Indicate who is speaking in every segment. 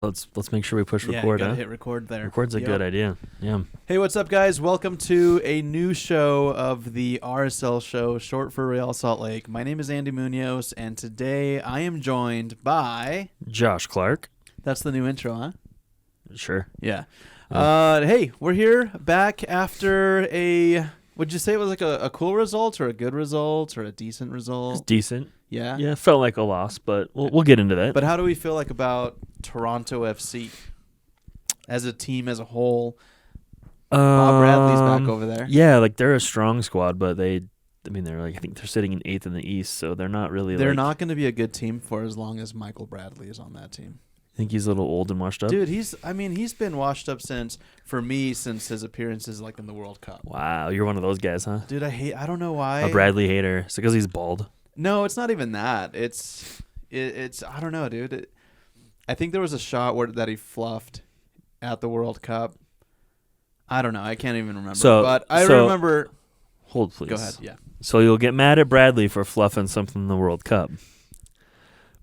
Speaker 1: Let's make sure we push
Speaker 2: Yeah,
Speaker 1: record.
Speaker 2: you gotta hit record there.
Speaker 1: Record's a good idea. Yeah.
Speaker 2: Hey, what's up, guys? Welcome to a new show of the RSL Show, short for Real Salt Lake. My name is Andy Munoz, and today I am joined by...
Speaker 1: Josh Clark.
Speaker 2: That's the new intro, huh?
Speaker 1: Sure.
Speaker 2: Yeah.
Speaker 1: Yeah.
Speaker 2: Hey, we're here back after a... Would you say it was like a cool result or a good result or a decent
Speaker 1: It's
Speaker 2: result?
Speaker 1: decent.
Speaker 2: Yeah?
Speaker 1: Yeah, felt like a loss, but we'll get into that.
Speaker 2: But how do we feel like about Toronto FC as a team as a whole? Bob Bradley's back over there.
Speaker 1: Yeah, like they're a strong squad, but I think they're sitting in 8th in the East, so they're not really.
Speaker 2: They're not going to be a good team for as long as Michael Bradley is on that team.
Speaker 1: I think he's a little old and washed up.
Speaker 2: Dude, he's been washed up since his appearances like in the World Cup.
Speaker 1: Wow, you're one of those guys, huh?
Speaker 2: Dude, I don't know why.
Speaker 1: A Bradley hater. Is it because he's bald?
Speaker 2: No, it's not even that. It's I don't know, dude. I think there was a shot that he fluffed at the World Cup. I don't know. I can't even remember. But I remember.
Speaker 1: Hold, please.
Speaker 2: Go ahead. Yeah.
Speaker 1: So you'll get mad at Bradley for fluffing something in the World Cup.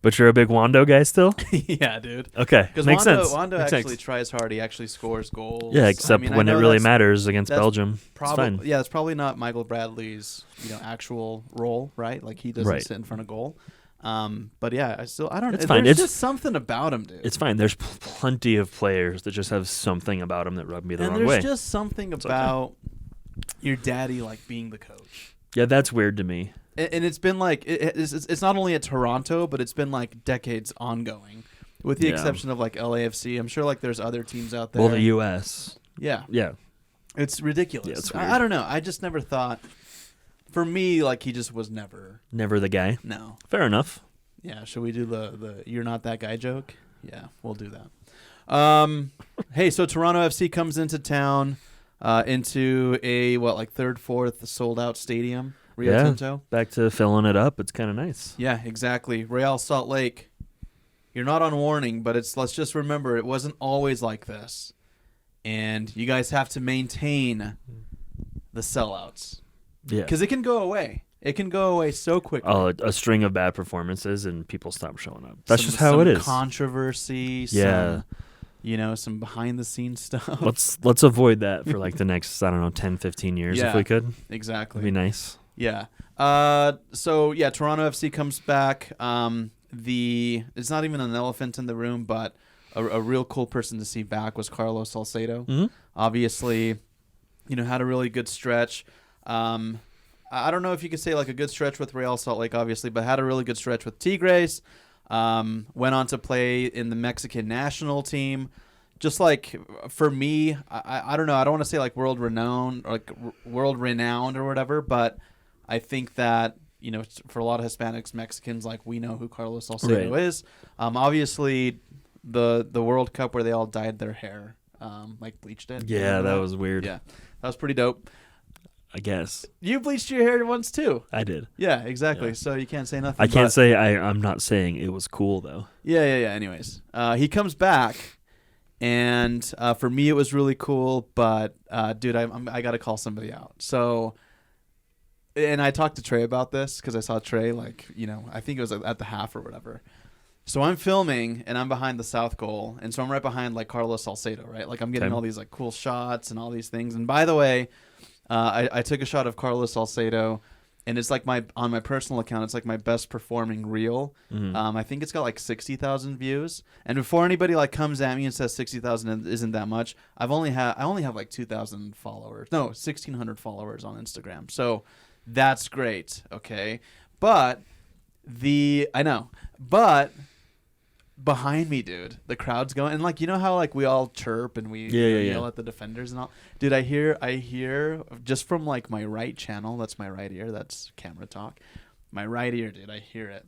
Speaker 1: But you're a big Wando guy still?
Speaker 2: Yeah, dude.
Speaker 1: Okay.
Speaker 2: Because
Speaker 1: Makes sense.
Speaker 2: Wando
Speaker 1: Makes
Speaker 2: actually
Speaker 1: sense.
Speaker 2: tries hard. He actually scores goals.
Speaker 1: Yeah, except when it really matters against Belgium. It's fine.
Speaker 2: Yeah, it's probably not Michael Bradley's actual role, right? Like he doesn't
Speaker 1: Right.
Speaker 2: sit in front of goal. But yeah, I don't know.
Speaker 1: It's fine.
Speaker 2: There's just something about him, dude.
Speaker 1: It's fine. There's plenty of players that just have something about them that rub me the wrong way.
Speaker 2: And there's just something about your daddy like being the coach.
Speaker 1: Yeah, that's weird to me.
Speaker 2: And it's been like it's not only at Toronto, but it's been like decades ongoing, with the exception of like LAFC. I'm sure like there's other teams out there.
Speaker 1: Well, the U.S.
Speaker 2: Yeah,
Speaker 1: Yeah.
Speaker 2: it's ridiculous.
Speaker 1: Yeah, it's weird.
Speaker 2: I don't know. I just never thought. For me, like he just was never.
Speaker 1: Never the guy.
Speaker 2: No.
Speaker 1: Fair enough.
Speaker 2: Yeah. Should we do the "you're not that guy" joke? Yeah, we'll do that. Hey, so Toronto FC comes into town, into a third, fourth sold out stadium. Rio Tinto.
Speaker 1: Back to filling it up. It's kind of nice.
Speaker 2: Yeah, exactly. Real Salt Lake. You're not on warning, but let's just remember it wasn't always like this. And you guys have to maintain the sellouts.
Speaker 1: Yeah.
Speaker 2: Because it can go away. It can go away so quickly.
Speaker 1: Oh, a string of bad performances and people stop showing up. That's just how it is.
Speaker 2: Controversy.
Speaker 1: Yeah.
Speaker 2: Some behind the scenes stuff.
Speaker 1: Let's avoid that for like the next, 10, 15 years if we could.
Speaker 2: Exactly.
Speaker 1: It'd be nice.
Speaker 2: Yeah. So Toronto FC comes back. It's not even an elephant in the room, but a real cool person to see back was Carlos Salcedo.
Speaker 1: Mm-hmm.
Speaker 2: Obviously, had a really good stretch. I don't know if you could say like a good stretch with Real Salt Lake, obviously, but had a really good stretch with Tigres. Went on to play in the Mexican national team. Just like for me, I don't know. I don't want to say like world renowned or whatever, but I think that for a lot of Hispanics, Mexicans, like we know who Carlos Salcedo is. Obviously, the World Cup where they all dyed their hair, like bleached it.
Speaker 1: Yeah, that was weird.
Speaker 2: Yeah, that was pretty dope.
Speaker 1: I guess.
Speaker 2: You bleached your hair once too.
Speaker 1: I did.
Speaker 2: Yeah, exactly.
Speaker 1: Yeah.
Speaker 2: So you can't say nothing.
Speaker 1: I can't say I'm not saying it was cool though.
Speaker 2: Yeah. Anyways, he comes back, and for me it was really cool. But dude, I got to call somebody out. So, and I talked to Trey about this because I saw Trey I think it was at the half or whatever. So I'm filming and I'm behind the south goal, and so I'm right behind like Carlos Salcedo, right? Like I'm getting all these like cool shots and all these things. And by the way. I took a shot of Carlos Salcedo, and it's like on my personal account, it's like my best performing reel.
Speaker 1: Mm-hmm.
Speaker 2: I think it's got like 60,000 views. And before anybody like comes at me and says 60,000 isn't that much, I only have like 2,000 followers. No, 1,600 followers on Instagram. So that's great. Okay, but behind me, dude, the crowd's going, and like how like we all chirp and we yell at the defenders and all. Dude, I hear just from like my right channel, that's my right ear, that's camera talk. My right ear, dude, I hear it.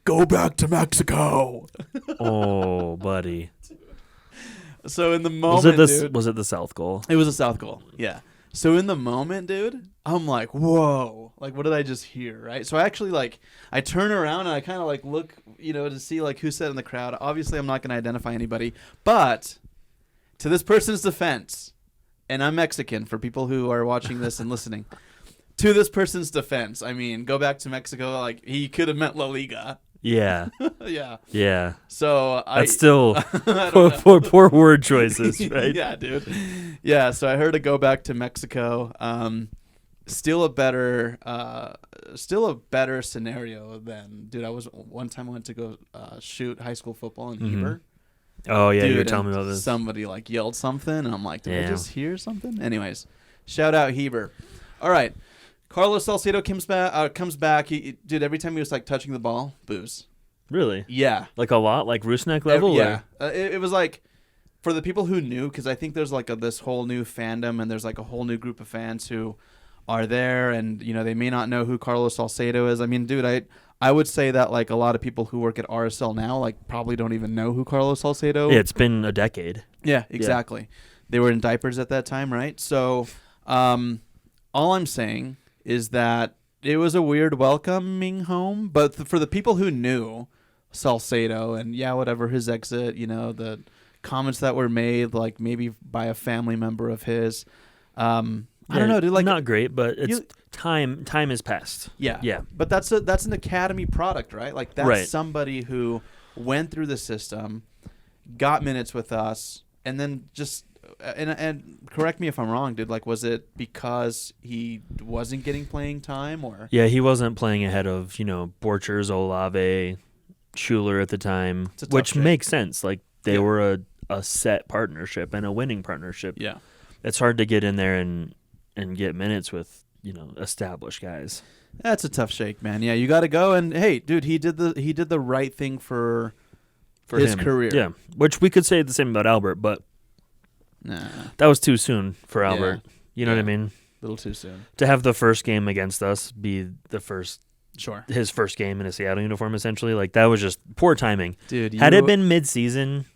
Speaker 2: Go back to Mexico.
Speaker 1: Oh, buddy.
Speaker 2: So in the moment,
Speaker 1: was it the south goal?
Speaker 2: It was a south goal. Yeah. So in the moment, dude, I'm like, whoa, like, what did I just hear, right? So I actually, I turn around and I kind of, look, to see, who's sat in the crowd. Obviously, I'm not going to identify anybody. But to this person's defense, and I'm Mexican for people who are watching this and listening, to this person's defense, I mean, go back to Mexico, he could have meant La Liga.
Speaker 1: Yeah.
Speaker 2: Yeah.
Speaker 1: Yeah.
Speaker 2: So
Speaker 1: That's still
Speaker 2: I don't know.
Speaker 1: poor word choices, right?
Speaker 2: Yeah, dude. Yeah, so I heard to go back to Mexico. Still a better scenario than, dude. One time I went to go shoot high school football in Heber.
Speaker 1: Oh yeah,
Speaker 2: Dude,
Speaker 1: you were telling me
Speaker 2: and
Speaker 1: about this.
Speaker 2: somebody like yelled something, and I'm like, did I
Speaker 1: Yeah.
Speaker 2: just hear something? Anyways, shout out Heber. All right, Carlos Salcedo comes back. Dude, every time he was like touching the ball, boos.
Speaker 1: Really?
Speaker 2: Yeah,
Speaker 1: Like a lot, like Rusnak level.
Speaker 2: yeah. It was like, for the people who knew, because I think there's like this whole new fandom, and there's like a whole new group of fans who are there, and they may not know who Carlos Salcedo is. I mean, dude, I would say that like a lot of people who work at RSL now like probably don't even know who Carlos Salcedo.
Speaker 1: Yeah, it's been a decade.
Speaker 2: Yeah, exactly. Yeah. They were in diapers at that time, right? So, all I'm saying is that it was a weird welcoming home, but for the people who knew Salcedo and whatever his exit, the comments that were made, like maybe by a family member of his, I don't know, dude. Like,
Speaker 1: not great, but it's time has passed.
Speaker 2: Yeah,
Speaker 1: yeah.
Speaker 2: But that's an academy product, right? Like that's
Speaker 1: right.
Speaker 2: somebody who went through the system, got minutes with us, and then just and correct me if I'm wrong, dude. Like, was it because he wasn't getting playing time, or?
Speaker 1: Yeah, he wasn't playing ahead of Borchers, Olave, Schuler at the time, which makes sense. Like they were a set partnership and a winning partnership.
Speaker 2: Yeah,
Speaker 1: it's hard to get in there and get minutes with established guys.
Speaker 2: That's a tough shake, man. Yeah, you got to go, and hey, dude, he did the right thing for his
Speaker 1: him.
Speaker 2: career.
Speaker 1: Yeah, which we could say the same about Albert, but that was too soon for Albert.
Speaker 2: Yeah.
Speaker 1: You know what I mean?
Speaker 2: A little too soon
Speaker 1: to have the first game against us be the first.
Speaker 2: Sure.
Speaker 1: His first game in a Seattle uniform, essentially. Like that was just poor timing,
Speaker 2: dude.
Speaker 1: Had it been mid-season,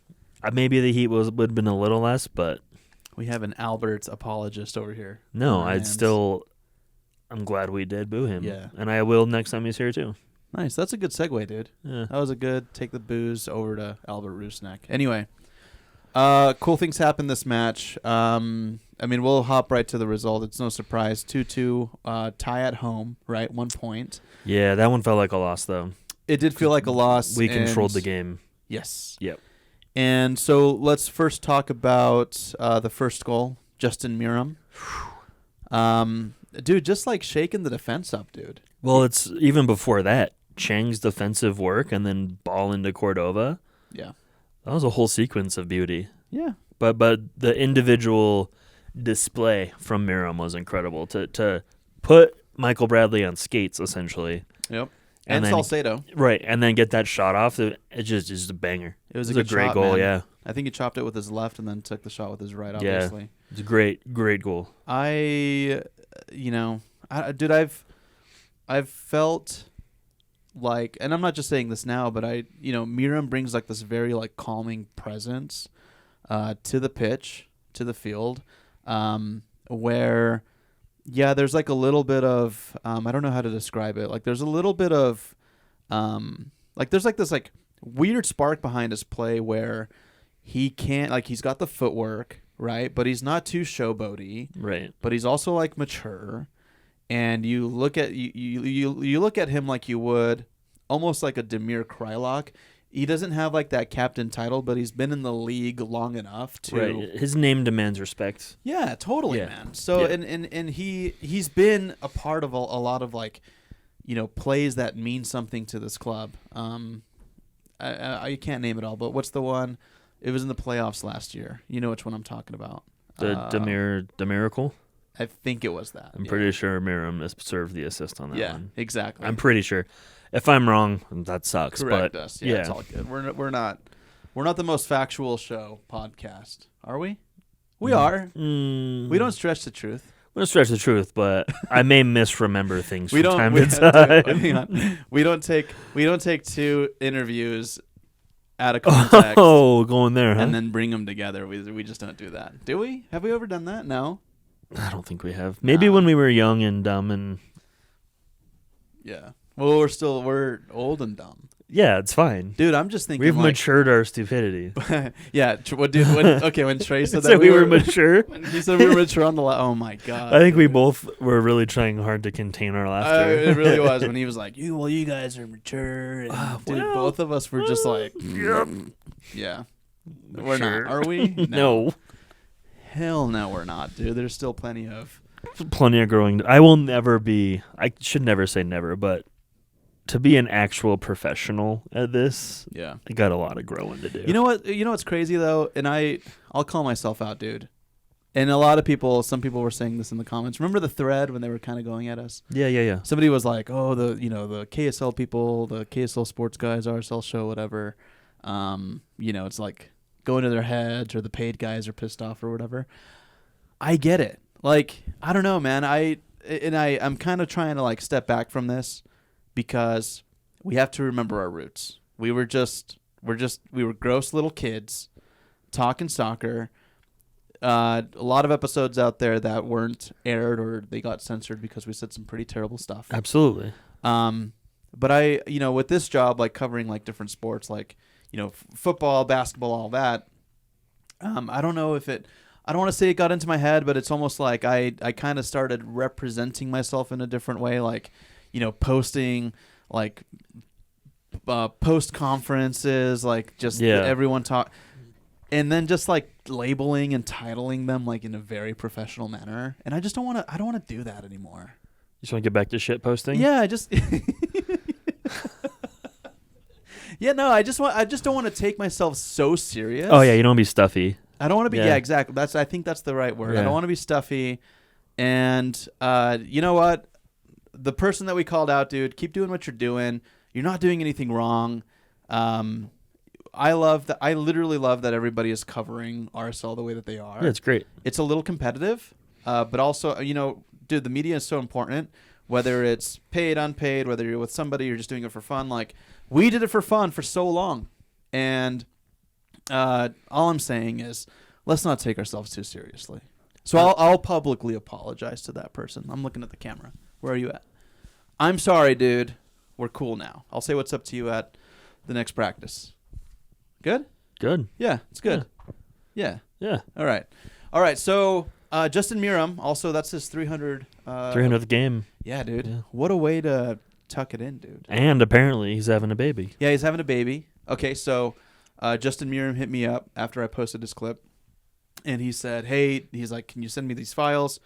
Speaker 1: maybe the heat would have been a little less, but.
Speaker 2: We have an Albert apologist over here.
Speaker 1: No, I'm glad we did boo him.
Speaker 2: Yeah.
Speaker 1: And I will next time he's here too.
Speaker 2: Nice. That's a good segue, dude.
Speaker 1: Yeah.
Speaker 2: That was a good take the booze over to Albert Rusnak. Anyway, cool things happened this match. I mean, we'll hop right to the result. It's no surprise. 2-2 tie at home, right? 1 point.
Speaker 1: Yeah, that one felt like a loss, though.
Speaker 2: It did feel like a loss.
Speaker 1: We controlled the game.
Speaker 2: Yes.
Speaker 1: Yep.
Speaker 2: And so let's first talk about the first goal, Justin Meram. Dude, just like shaking the defense up, dude.
Speaker 1: Well, it's even before that. Chang's defensive work and then ball into Cordova.
Speaker 2: Yeah.
Speaker 1: That was a whole sequence of beauty.
Speaker 2: Yeah.
Speaker 1: But the individual display from Meram was incredible. To put Michael Bradley on skates, essentially.
Speaker 2: Yep. And then, Salcedo.
Speaker 1: Right, and then get that shot off. It just a banger.
Speaker 2: It was a
Speaker 1: great
Speaker 2: shot,
Speaker 1: goal,
Speaker 2: man.
Speaker 1: Yeah.
Speaker 2: I think he chopped it with his left and then took the shot with his right, obviously.
Speaker 1: Yeah, it's a great goal.
Speaker 2: Dude, I've felt like, and I'm not just saying this now, but Meram brings like this very like calming presence to the pitch, to the field, where, there's like a little bit of, I don't know how to describe it. Like there's a little bit of, like there's like this like weird spark behind his play where he can't, like he's got the footwork, right? But he's not too showboaty.
Speaker 1: Right.
Speaker 2: But he's also like mature. And you look at you look at him like you would almost like a Damir Kreilach. He doesn't have like that captain title, but he's been in the league long enough to.
Speaker 1: Right. His name demands respect.
Speaker 2: Yeah, totally, man. So and he's been a part of a lot of like, plays that mean something to this club. I can't name it all, but what's the one? It was in the playoffs last year. You know which one I'm talking about.
Speaker 1: The Miracle.
Speaker 2: I think it was that.
Speaker 1: I'm pretty sure Meram served the assist on that one.
Speaker 2: Yeah, exactly.
Speaker 1: I'm pretty sure. If I'm wrong, that sucks.
Speaker 2: Correct
Speaker 1: but
Speaker 2: us. Yeah, it's all good. We're not the most factual show podcast, are we? We are. We don't stretch the truth.
Speaker 1: We don't stretch the truth, but I may misremember things from time
Speaker 2: to
Speaker 1: time.
Speaker 2: We don't take two interviews out of context.
Speaker 1: Oh, going there, huh?
Speaker 2: And then bring them together. We just don't do that. Do we? Have we ever done that? No.
Speaker 1: I don't think we have. Maybe when we were young and dumb and.
Speaker 2: Yeah. Well, we're old and dumb.
Speaker 1: Yeah, it's fine.
Speaker 2: Dude, I'm just thinking
Speaker 1: We've
Speaker 2: like,
Speaker 1: matured our stupidity.
Speaker 2: yeah, when Trey said that
Speaker 1: we were mature.
Speaker 2: when he said we were mature on the oh my god.
Speaker 1: I think we both were really trying hard to contain our laughter.
Speaker 2: It really was when he was like, you guys are mature. And dude, both of us were just like,
Speaker 1: yep.
Speaker 2: Yeah.
Speaker 1: We're
Speaker 2: not. Are we?
Speaker 1: No.
Speaker 2: Hell no, we're not, dude. There's still plenty of
Speaker 1: growing. I will never be, I should never say never, but to be an actual professional at this,
Speaker 2: yeah,
Speaker 1: I got a lot of growing to do.
Speaker 2: You know what? You know what's crazy though, and I'll call myself out, dude. And a lot of people, some people were saying this in the comments. Remember the thread when they were kind of going at us?
Speaker 1: Yeah.
Speaker 2: Somebody was like, "Oh, the KSL people, the KSL sports guys, RSL Show, whatever. It's like going to their heads, or the paid guys are pissed off or whatever." I get it. Like, I don't know, man. I'm kind of trying to like step back from this because we have to remember our roots. We were gross little kids talking soccer. A lot of episodes out there that weren't aired or they got censored because we said some pretty terrible stuff.
Speaker 1: Absolutely.
Speaker 2: But with this job, like covering like different sports, like, football, basketball, all that, I don't know if I don't want to say it got into my head, but it's almost like I kind of started representing myself in a different way, like, posting like post conferences, like just everyone talk, and then just like labeling and titling them like in a very professional manner. And I just don't want to do that anymore.
Speaker 1: You just want to get back to shit posting?
Speaker 2: Yeah, I just yeah, no, I just don't want to take myself so serious.
Speaker 1: Oh yeah, you don't want to be stuffy.
Speaker 2: I don't want to be. Yeah, exactly. I think that's the right word. Yeah. I don't want to be stuffy. And you know what? The person that we called out, dude, keep doing what you're doing. You're not doing anything wrong. I love that. I literally love that everybody is covering RSL the way that they are.
Speaker 1: Yeah, it's great.
Speaker 2: It's a little competitive, but also, dude, the media is so important. Whether it's paid, unpaid, whether you're with somebody, you're just doing it for fun. Like, we did it for fun for so long, and all I'm saying is, let's not take ourselves too seriously. So I'll publicly apologize to that person. I'm looking at the camera. Where are you at? I'm sorry, dude. We're cool now. I'll say what's up to you at the next practice. Good?
Speaker 1: Good.
Speaker 2: Yeah, it's good. Yeah.
Speaker 1: Yeah.
Speaker 2: All right. So Justin Meram, also that's his
Speaker 1: 300th game.
Speaker 2: Yeah, dude.
Speaker 1: Yeah.
Speaker 2: What a way to tuck it in, dude.
Speaker 1: And apparently he's having a baby.
Speaker 2: Yeah, he's having a baby. Okay, so Justin Meram hit me up after I posted this clip, and he said, "Hey," he's like, "can you send me these files?"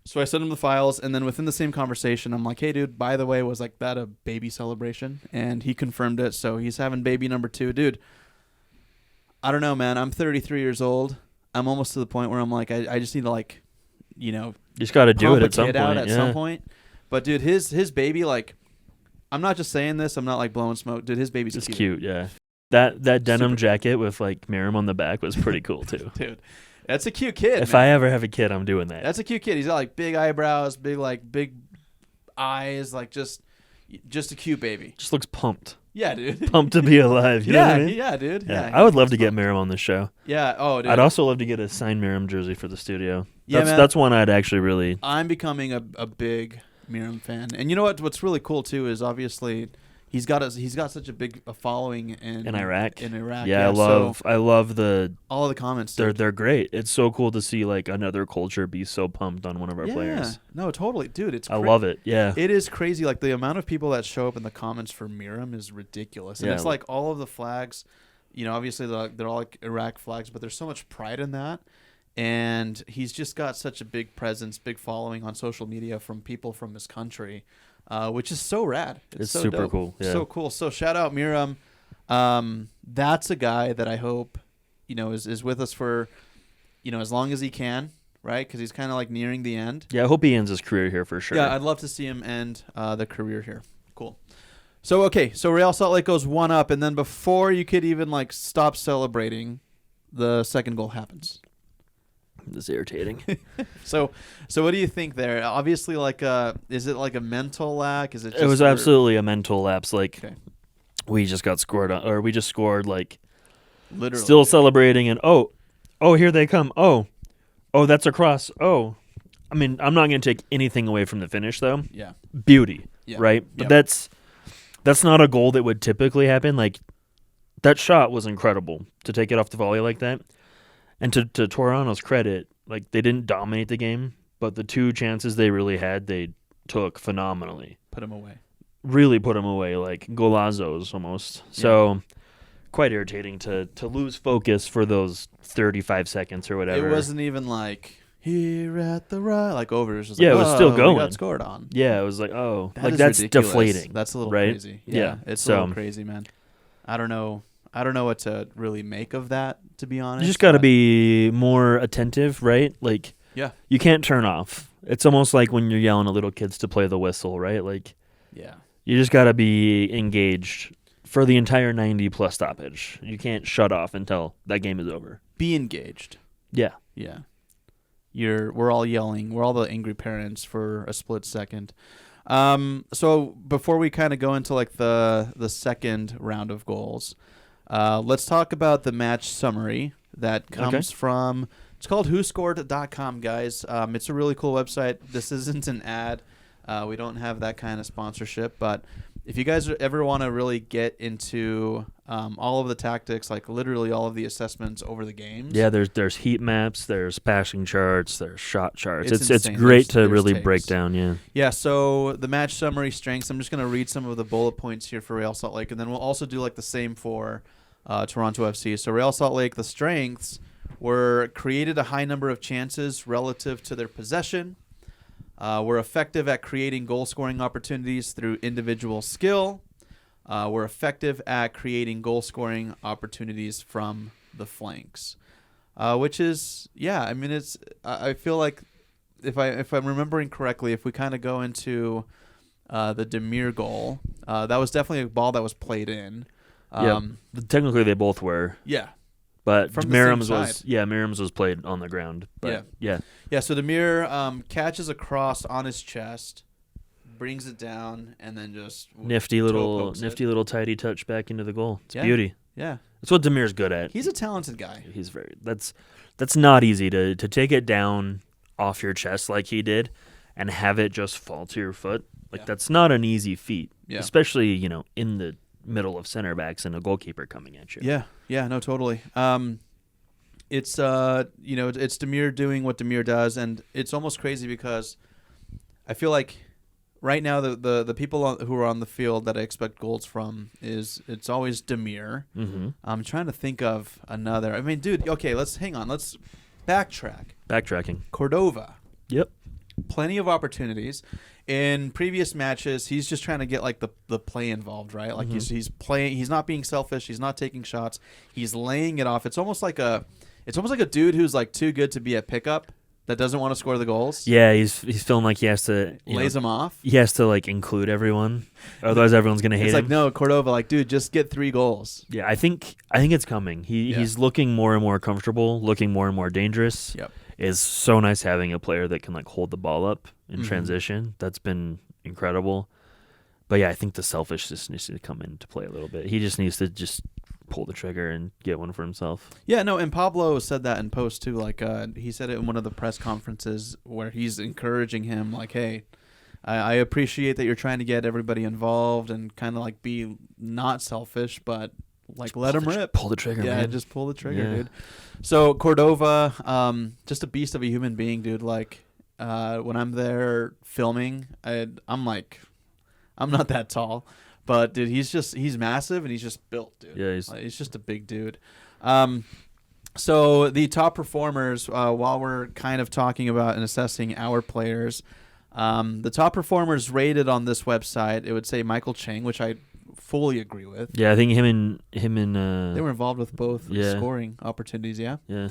Speaker 2: So I sent him the files, and then within the same conversation, I'm like, "Hey, dude, by the way, was like that a baby celebration?" And he confirmed it. So he's having baby number 2, dude. I don't know, man. I'm 33 years old. I'm almost to the point where I'm like, I just need to like,
Speaker 1: you just got to do it at some point.
Speaker 2: At some point. But dude, his baby, like, I'm not just saying this. I'm not like blowing smoke, dude. His baby's
Speaker 1: cute. Yeah. That denim jacket with like Meram on the back was pretty cool too.
Speaker 2: Dude, that's a cute kid.
Speaker 1: If I ever have a kid, I'm doing that.
Speaker 2: That's a cute kid. He's got like big eyebrows, big eyes, like just a cute baby.
Speaker 1: Just looks pumped.
Speaker 2: Yeah, dude.
Speaker 1: Pumped to be alive. You know what I mean?
Speaker 2: Yeah, dude.
Speaker 1: Yeah. I would love to get Meram on this show.
Speaker 2: Yeah. Oh, dude.
Speaker 1: I'd also love to get a signed Meram jersey for the studio.
Speaker 2: Yeah,
Speaker 1: that's one I'd actually really.
Speaker 2: I'm becoming a big Meram fan, and you know what? What's really cool too is obviously he's got such a big following in
Speaker 1: Iraq.
Speaker 2: Yeah,
Speaker 1: I love
Speaker 2: all of the comments.
Speaker 1: They're great. It's so cool to see like another culture be so pumped on one of our players.
Speaker 2: No, totally, dude.
Speaker 1: I love it. Yeah,
Speaker 2: it is crazy. Like the amount of people that show up in the comments for Meram is ridiculous, and it's like all of the flags. Obviously they're all like Iraq flags, but there's so much pride in that. And he's just got such a big presence, big following on social media from people from his country, which is so rad.
Speaker 1: It's
Speaker 2: so
Speaker 1: super
Speaker 2: dope.
Speaker 1: cool. Yeah.
Speaker 2: So cool. So shout out Meram. That's a guy that I hope, is with us for, as long as he can, right? Because he's kind of like nearing the end.
Speaker 1: Yeah, I hope he ends his career here for sure.
Speaker 2: Yeah, I'd love to see him end the career here. Cool. So, okay. So Real Salt Lake goes 1-up, and then before you could even like stop celebrating, the second goal happens.
Speaker 1: This is irritating.
Speaker 2: So what do you think there? Obviously, like, is it like a mental lack? Is it? Just
Speaker 1: it was absolutely a mental lapse. Like, we just got scored on, or we just scored. Like,
Speaker 2: literally,
Speaker 1: still celebrating, and oh, here they come. Oh, that's a cross. Oh, I mean, I'm not going to take anything away from the finish, though.
Speaker 2: Yeah,
Speaker 1: beauty, right? But That's not a goal that would typically happen. Like, that shot was incredible to take it off the volley like that. And to Toronto's credit, like, they didn't dominate the game, but the 2 chances they really had, they took phenomenally.
Speaker 2: Put him away.
Speaker 1: Really put them away, like golazos almost. Yeah. So quite irritating to lose focus for those 35 seconds or whatever.
Speaker 2: It wasn't even like here at the right, like over. It was just
Speaker 1: it
Speaker 2: like,
Speaker 1: was still going.
Speaker 2: We got scored on.
Speaker 1: Yeah, it was like, oh,
Speaker 2: that
Speaker 1: like
Speaker 2: that's
Speaker 1: ridiculous. Deflating.
Speaker 2: That's a little
Speaker 1: right?
Speaker 2: crazy. Yeah, it's a little crazy, man. I don't know what to really make of that, to be honest.
Speaker 1: You just got to be more attentive, right? Like, you can't turn off. It's almost like when you're yelling at little kids to play the whistle, right? Like, you just got to be engaged for the entire 90-plus stoppage. You can't shut off until that game is over.
Speaker 2: Be engaged.
Speaker 1: Yeah.
Speaker 2: Yeah. We're all yelling. We're all the angry parents for a split second. So before we kind of go into like the second round of goals, let's talk about the match summary that comes from. It's called WhoScored.com, guys. It's a really cool website. This isn't an ad. We don't have that kind of sponsorship, but if you guys ever want to really get into all of the tactics, like literally all of the assessments over the games.
Speaker 1: Yeah, there's heat maps, there's passing charts, there's shot charts. It's great to really break down,
Speaker 2: Yeah, so the match summary strengths, I'm just going to read some of the bullet points here for Real Salt Lake, and then we'll also do like the same for Toronto FC. So Real Salt Lake, the strengths were created a high number of chances relative to their possession. We're effective at creating goal-scoring opportunities through individual skill. We're effective at creating goal-scoring opportunities from the flanks, which is, I mean, it's. I feel like if I'm remembering correctly, if we kind of go into the Demir goal, that was definitely a ball that was played in.
Speaker 1: Technically, they both were.
Speaker 2: Yeah.
Speaker 1: But Meram's was played on the ground. But yeah.
Speaker 2: So Demir catches across on his chest, brings it down, and then just
Speaker 1: nifty little tidy touch back into the goal. It's beauty.
Speaker 2: Yeah,
Speaker 1: that's what Demir's good at.
Speaker 2: He's a talented guy.
Speaker 1: He's that's not easy to take it down off your chest like he did, and have it just fall to your foot. Like that's not an easy feat, especially in the middle of center backs and a goalkeeper coming at you.
Speaker 2: Yeah, no, totally. It's it's Demir doing what Demir does, and it's almost crazy because I feel like right now the people who are on the field that I expect goals from it's always Demir.
Speaker 1: Mm-hmm.
Speaker 2: I'm trying to think of another. I mean, dude, okay, let's backtrack.
Speaker 1: Backtracking.
Speaker 2: Cordova.
Speaker 1: Yep.
Speaker 2: Plenty of opportunities. In previous matches, he's just trying to get like the play involved, right? Like he's playing. He's not being selfish. He's not taking shots. He's laying it off. It's almost like a dude who's like too good to be at pickup that doesn't want to score the goals.
Speaker 1: Yeah, he's feeling like he has to
Speaker 2: lays them off.
Speaker 1: He has to like include everyone, otherwise everyone's gonna hate him.
Speaker 2: It's like no, Cordova, like dude, just get 3 goals.
Speaker 1: Yeah, I think it's coming. He's looking more and more comfortable, looking more and more dangerous.
Speaker 2: Yep.
Speaker 1: It's so nice having a player that can like hold the ball up in transition. That's been incredible. But yeah, I think the selfishness needs to come into play a little bit. He just needs to just pull the trigger and get one for himself.
Speaker 2: Yeah, no, and Pablo said that in post too. Like he said it in one of the press conferences where he's encouraging him, like, hey, I appreciate that you're trying to get everybody involved and kind of like be not selfish, but like let him rip.
Speaker 1: Pull the trigger, man.
Speaker 2: Yeah, just pull the trigger, dude. So Cordova, just a beast of a human being, dude. Like when I'm there filming, I'm not that tall. But dude, he's massive and he's just built, dude.
Speaker 1: Yeah,
Speaker 2: he's just a big dude. So the top performers, while we're kind of talking about and assessing our players, the top performers rated on this website, it would say Michael Chang, which I fully agree with.
Speaker 1: Yeah, I think him and
Speaker 2: they were involved with both scoring opportunities. Yeah.
Speaker 1: Yeah.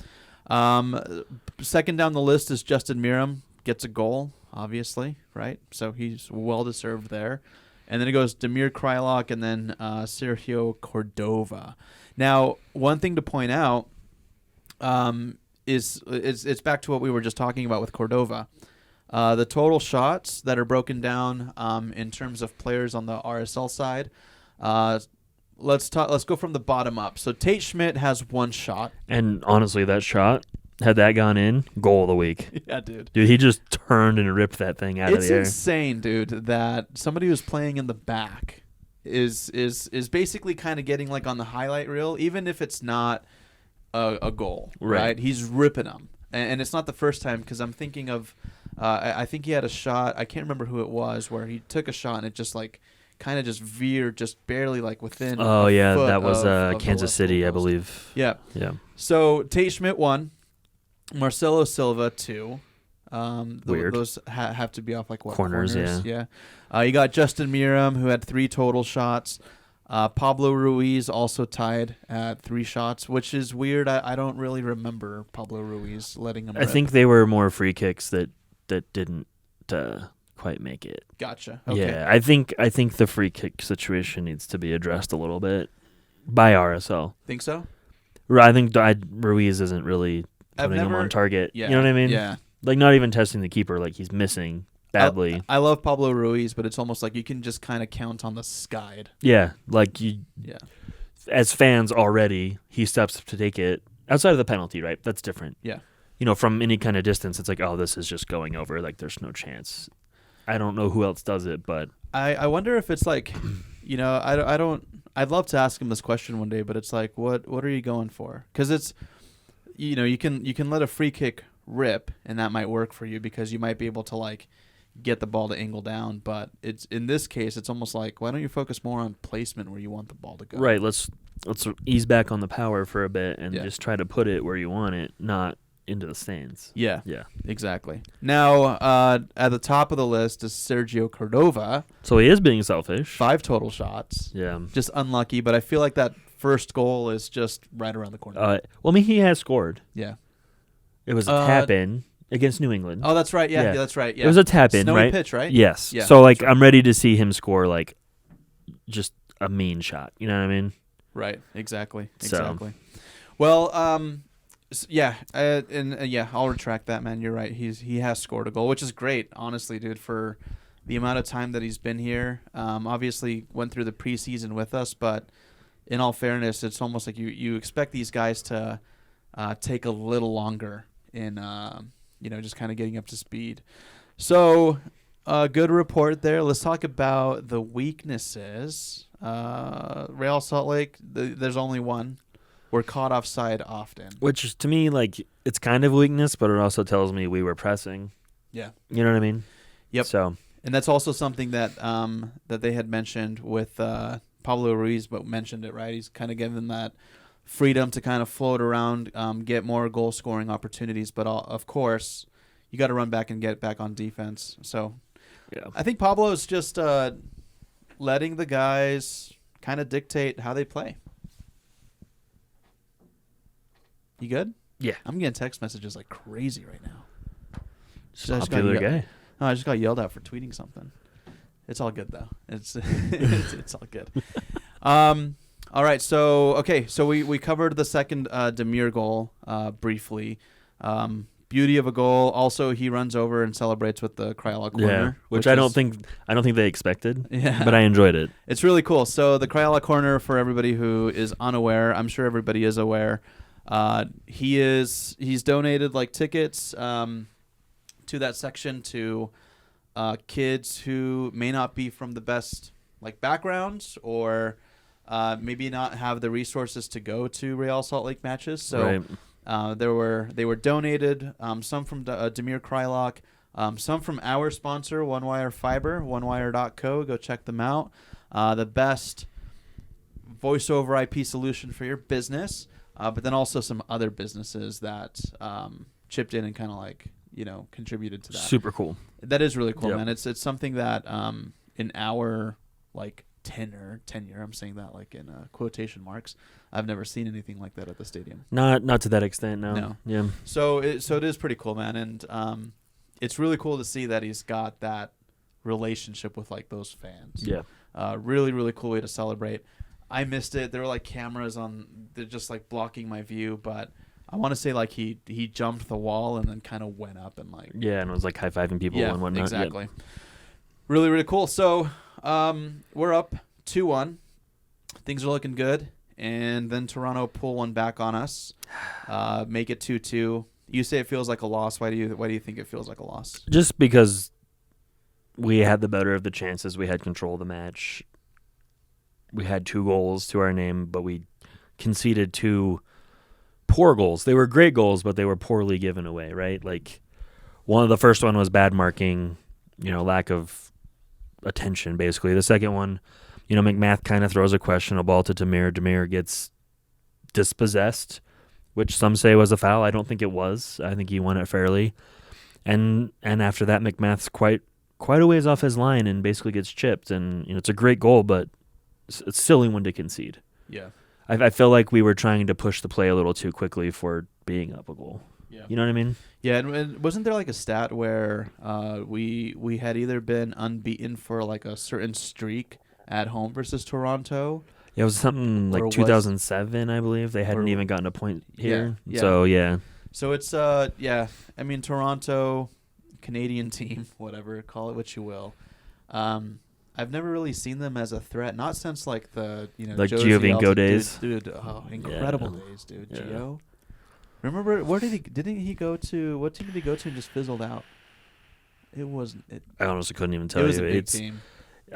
Speaker 2: Second down the list is Justin Meram, gets a goal, obviously, right? So he's well deserved there. And then it goes Demir Krylock and then Sergio Cordova. Now, one thing to point out is it's back to what we were just talking about with Cordova. The total shots that are broken down in terms of players on the RSL side. Let's go from the bottom up. So Tate Schmidt has 1 shot.
Speaker 1: And honestly, that shot, had that gone in, goal of the week.
Speaker 2: Yeah, dude.
Speaker 1: Dude, he just turned and ripped that thing out of the air.
Speaker 2: It's insane, dude, that somebody who's playing in the back is basically kind of getting like on the highlight reel, even if it's not a goal, right? He's ripping them, and it's not the first time, because I'm thinking of, I think he had a shot. I can't remember who it was, where he took a shot and it just like kind of just veered just barely like within.
Speaker 1: Oh yeah, that was Kansas City, I believe.
Speaker 2: Yeah. So Tate Schmidt 1, Marcelo Silva 2.
Speaker 1: Weird.
Speaker 2: Those have to be off like what
Speaker 1: corners?
Speaker 2: Yeah. You got Justin Meram, who had 3 total shots. Pablo Ruiz also tied at 3 shots, which is weird. I don't really remember Pablo Ruiz letting him rip.
Speaker 1: I think they were more free kicks that didn't quite make it.
Speaker 2: Gotcha. Okay.
Speaker 1: Yeah, I think the free kick situation needs to be addressed a little bit by RSL.
Speaker 2: Think so?
Speaker 1: I think Ruiz isn't really putting him on target.
Speaker 2: Yeah,
Speaker 1: you know what I mean?
Speaker 2: Yeah.
Speaker 1: Like, not even testing the keeper. Like, he's missing badly.
Speaker 2: I love Pablo Ruiz, but it's almost like you can just kind of count on the skide.
Speaker 1: Yeah, like you. Yeah. As fans already, he steps to take it outside of the penalty. Right, that's different. Yeah. From any kind of distance, it's like, oh, this is just going over. Like, there's no chance. I don't know who else does it, but
Speaker 2: I wonder if it's like, I don't. I'd love to ask him this question one day, but it's like, what are you going for? Because it's, you can let a free kick rip, and that might work for you because you might be able to like get the ball to angle down. But it's in this case, it's almost like, why don't you focus more on placement where you want the ball to go?
Speaker 1: Right. Let's ease back on the power for a bit and just try to put it where you want it, not into the stands.
Speaker 2: Yeah. Exactly. Now, at the top of the list is Sergio Cordova.
Speaker 1: So he is being selfish.
Speaker 2: 5 total shots. Yeah. Just unlucky, but I feel like that first goal is just right around the corner.
Speaker 1: Well, I mean, he has scored.
Speaker 2: Yeah.
Speaker 1: It was a tap-in against New England.
Speaker 2: Oh, that's right. Yeah, that's right. Yeah.
Speaker 1: It was a tap-in,
Speaker 2: Snowy
Speaker 1: right?
Speaker 2: pitch, right?
Speaker 1: Yes. Yeah, so, like, I'm ready to see him score, like, just a mean shot. You know what I mean?
Speaker 2: Right. Exactly. Well, I'll retract that, man. You're right. He has scored a goal, which is great, honestly, dude, for the amount of time that he's been here. Obviously, went through the preseason with us, but in all fairness, it's almost like you expect these guys to take a little longer in just kind of getting up to speed. So, good report there. Let's talk about the weaknesses. Real Salt Lake, there's only one. We're caught offside often.
Speaker 1: Which, to me, like, it's kind of a weakness, but it also tells me we were pressing.
Speaker 2: Yeah.
Speaker 1: You know what I mean?
Speaker 2: Yep. So, and that's also something that that they had mentioned with Pablo Ruiz, but mentioned it, right? He's kind of given that freedom to kind of float around, get more goal-scoring opportunities. But, of course, you got to run back and get back on defense. So, yeah, I think Pablo is just letting the guys kind of dictate how they play. You good?
Speaker 1: Yeah.
Speaker 2: I'm getting text messages like crazy right now.
Speaker 1: Popular guy.
Speaker 2: Oh, I just got yelled at for tweeting something. It's all good, though. It's all good. All right. So we covered the second Demir goal briefly. Beauty of a goal. Also, he runs over and celebrates with the Crayola corner,
Speaker 1: which I don't think they expected. Yeah, but I enjoyed it.
Speaker 2: It's really cool. So the Crayola corner, for everybody who is unaware, I'm sure everybody is aware. He's donated like tickets to that section to kids who may not be from the best like backgrounds or maybe not have the resources to go to Real Salt Lake matches. So they were donated, some from Demir Krylock, some from our sponsor, One Wire Fiber, onewire.co. Go check them out. The best voice over IP solution for your business. But then also some other businesses that chipped in and kind of like, contributed to that.
Speaker 1: Super cool.
Speaker 2: That is really cool, man. It's something that in our like tenure, I'm saying that like in quotation marks, I've never seen anything like that at the stadium.
Speaker 1: Not to that extent, no. Yeah.
Speaker 2: So it is pretty cool, man, and it's really cool to see that he's got that relationship with like those fans.
Speaker 1: Yeah.
Speaker 2: Really, really cool way to celebrate. I missed it. There were like cameras they're just like blocking my view, but I want to say like he jumped the wall and then kind of went up and like
Speaker 1: and was like high-fiving people and whatnot.
Speaker 2: Exactly. Yep. Really, really cool. So we're up 2-1. Things are looking good, and then Toronto pull one back on us, make it 2-2. You say it feels like a loss. Why do you think it feels like a loss?
Speaker 1: Just because we had the better of the chances. We had control of the match. we had 2 goals to our name, but we conceded 2 poor goals. They were great goals, but they were poorly given away, right? Like, the first one was bad marking, lack of attention, basically. The second one, McMath kind of throws a questionable ball to Demir. Demir gets dispossessed, which some say was a foul. I don't think it was. I think he won it fairly. And after that, McMath's quite a ways off his line and basically gets chipped. And it's a great goal, but it's a silly one to concede.
Speaker 2: Yeah.
Speaker 1: I feel like we were trying to push the play a little too quickly for being up a goal. Yeah. You know what I mean?
Speaker 2: Yeah, and wasn't there like a stat where we had either been unbeaten for like a certain streak at home versus Toronto?
Speaker 1: Yeah, it was something like 2007, I believe. They hadn't even gotten a point here. Yeah. So, yeah.
Speaker 2: So it's, I mean, Toronto, Canadian team, whatever, call it what you will. I've never really seen them as a threat, not since like the,
Speaker 1: like Giovinco days.
Speaker 2: Dude, incredible days, dude. Yeah. Gio. Remember, didn't he go to, what team did he go to and just fizzled out? It wasn't.
Speaker 1: I honestly couldn't even tell you.
Speaker 2: It was a big team.